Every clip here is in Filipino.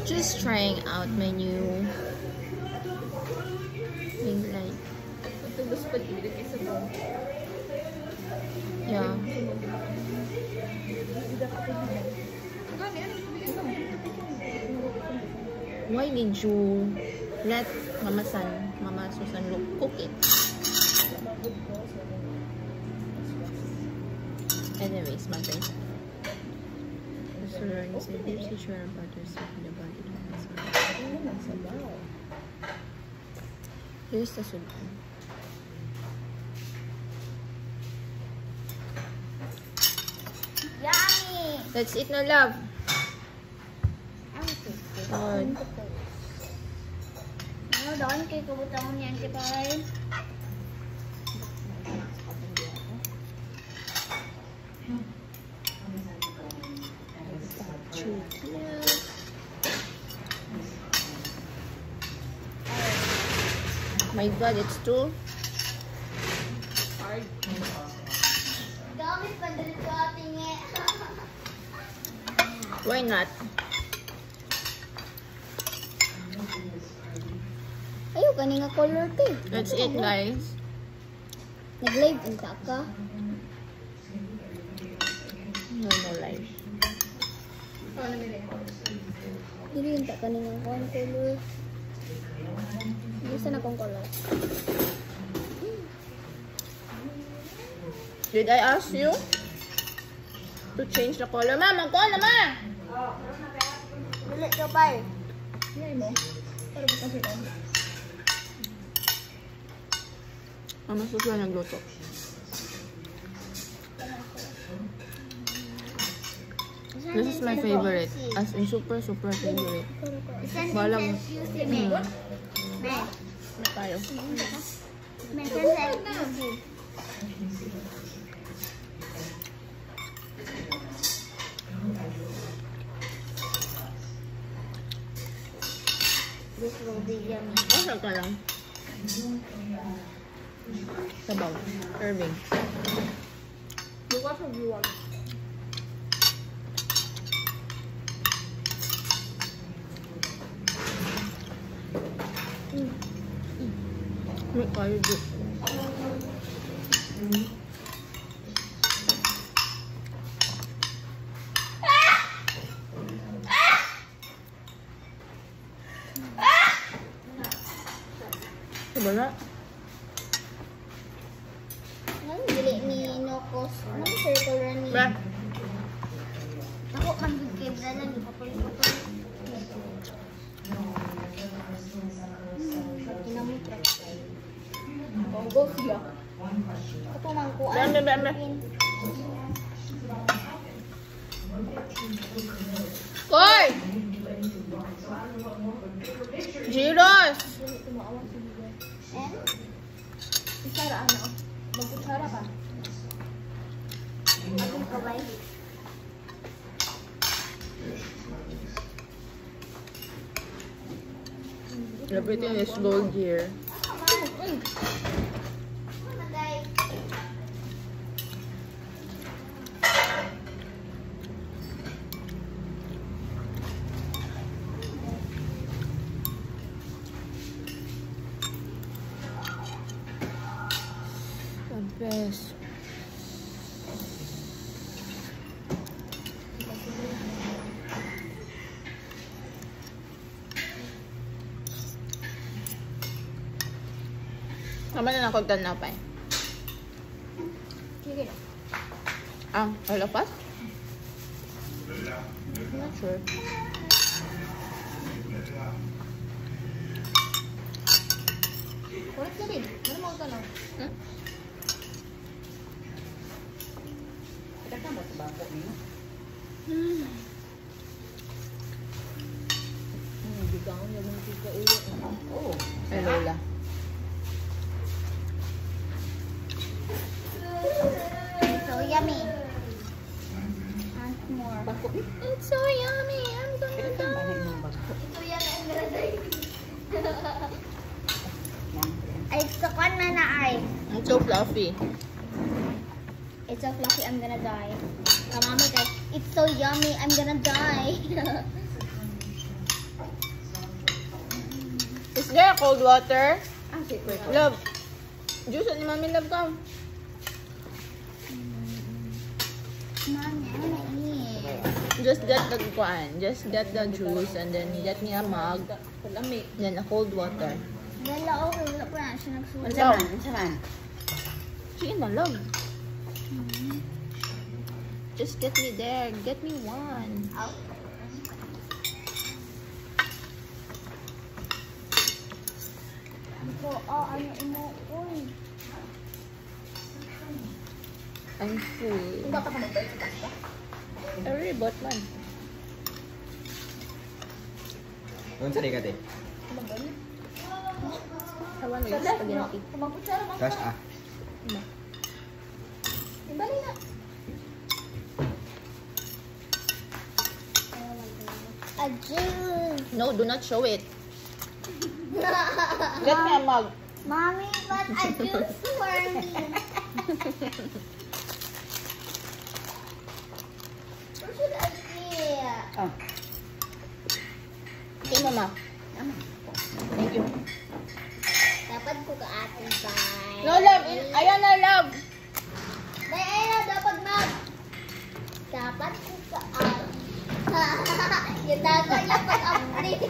Just trying out my new ring light. Yeah. Why did you let Mama Susan cook it? Anyways, my friend. So learn is a deep tissue and butter stuff in the body. Here's the soup. Yummy! Let's eat, no love. Good. Ano doon? Kaya kubutang niyan si Pai. My God, it's too hard. Dami pa dito sa ating eh. Why not? Ayaw, kaning nga color to eh. Let's eat, guys. Nag-live inta ka? No life. Dili inta kaning nga color. Gusto na kong color. Did I ask you to change the color? Ma, mag-call na, ma! Dili ka pa eh. Yan mo. Pero ba kasi lang? Mama Susan nagluto. This is my favorite. As in super favorite. Walang na tayo. This will be yummy. Asa ka lang? Sabaw. Irving. Bukas o buwag? May kayo dito. Diba na? Ano dili ni nukos? Ano circular ni? Ba? Ako mag-give na lang. Ipapal-ipapal. Kinamutrak. Go siya. Ito mangkuan. Bame. Koy! Giros! Isara ano? Magkutsara ka? Ating kabay? Everything is gold here. The best. Tama na nakagdan na pa eh. Sige. All of us? I'm not sure. Kulit na rin. Ano mo ito no? Kita ka ba sa bako niyo? Bigaw niya mong tika ulo. Oo. Ay, Lola. So yummy. And more. It's so yummy. I'm gonna die. Ito yan ang ganda. Ay, sakwan na na ay. It's so fluffy. It's so fluffy, I'm gonna die. Kamamay so yummy. I'm gonna die. Is there cold water? Wait. Love. Juice ni Mami, love ka. Mommy. Just get the kuan. Just get the juice and then get me a mug. Then a cold water. Wala, okay. Wala pa na siya nagsulat. Unsa man? Sige na, love. Just get me there. Get me one. Ano mo? Uy. I'm full. Baka ka magbayad sa pasta? I already bought one. Unsa di ka te? I want with spaghetti. Kumakutsara ba? Cash ah. Ibalik na. A juice. No, do not show it. Get me a mug. Mommy, but a juice for me. Where should I get? Oh. Okay, mama. Thank you. Dapat ko ka ating bye. No, love. Ayan na, love. Bay, ayun na, dapat mag. Dapat ko ka ating. Yung dago niya pag-upgrade.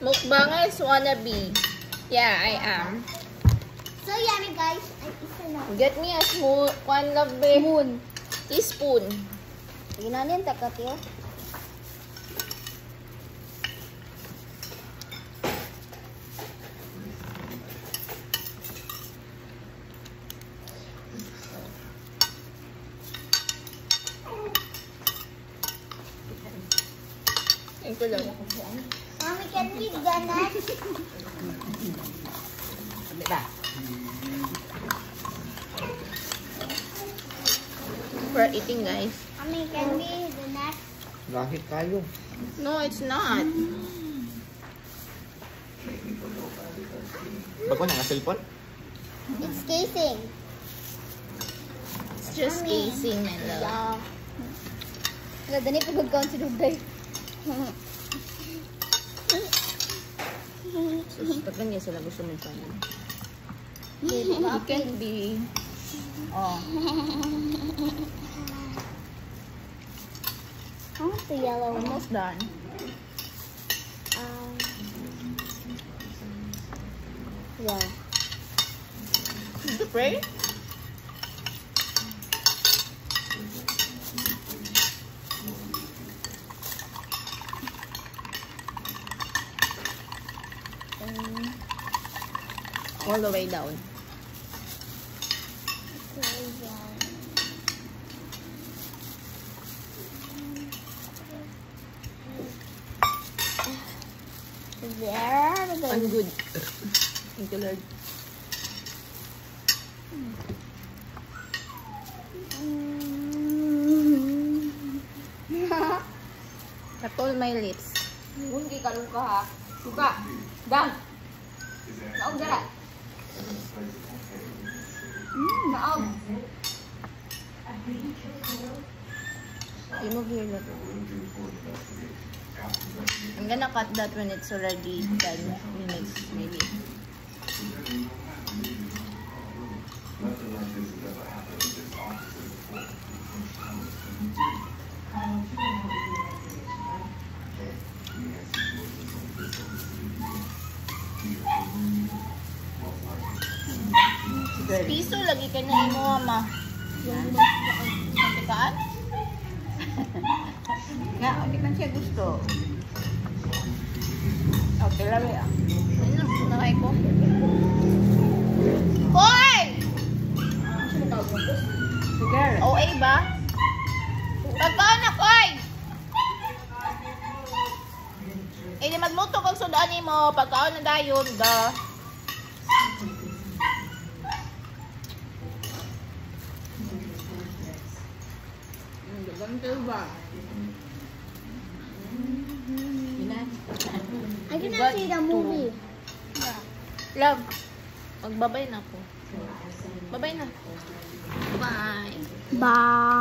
Mukbangers wannabe. Yeah, I am. So, yummy guys. Ay, isa na. Get me a small one, love, babe. Moon. Teaspoon. Ginanin, takat yun. Thank you, love. Mommy, can we ganas? Sabi ba? We're eating, guys. Mommy, can we ganas? Lahit kayo. No, it's not. Bago na nga cellphone? It's casing. It's just casing, my love. Yeah. Wala, dani pagkagkaon si Duday. Tagan niya sila gusto mo pa niya. Baby, It can't be. Oh. I want the yellow one. Almost done. Yeah. Did you pray? All the way down. There we go. I'm good. Thank you, Lord. Katol my lips. Hindi ka luka ha. Suka. Dang. Naog dara. Naog. Remove here, Lord. I'm gonna cut that when it's already 10 minutes, maybe. Piso lagi ka na imo, ama. Santikaan? Nga, hindi man siya gusto. Okay, lalo yan. Ano, nakay ko. Hoy! Sugar. OA ba? Pagkaon na, Koy! Eh, di magluto kang sudaan mo. Pagkaon na dayon, da. Ganito ba? I cannot see the movie. Love, magbabay na ako. Babay na. Bye. Bye.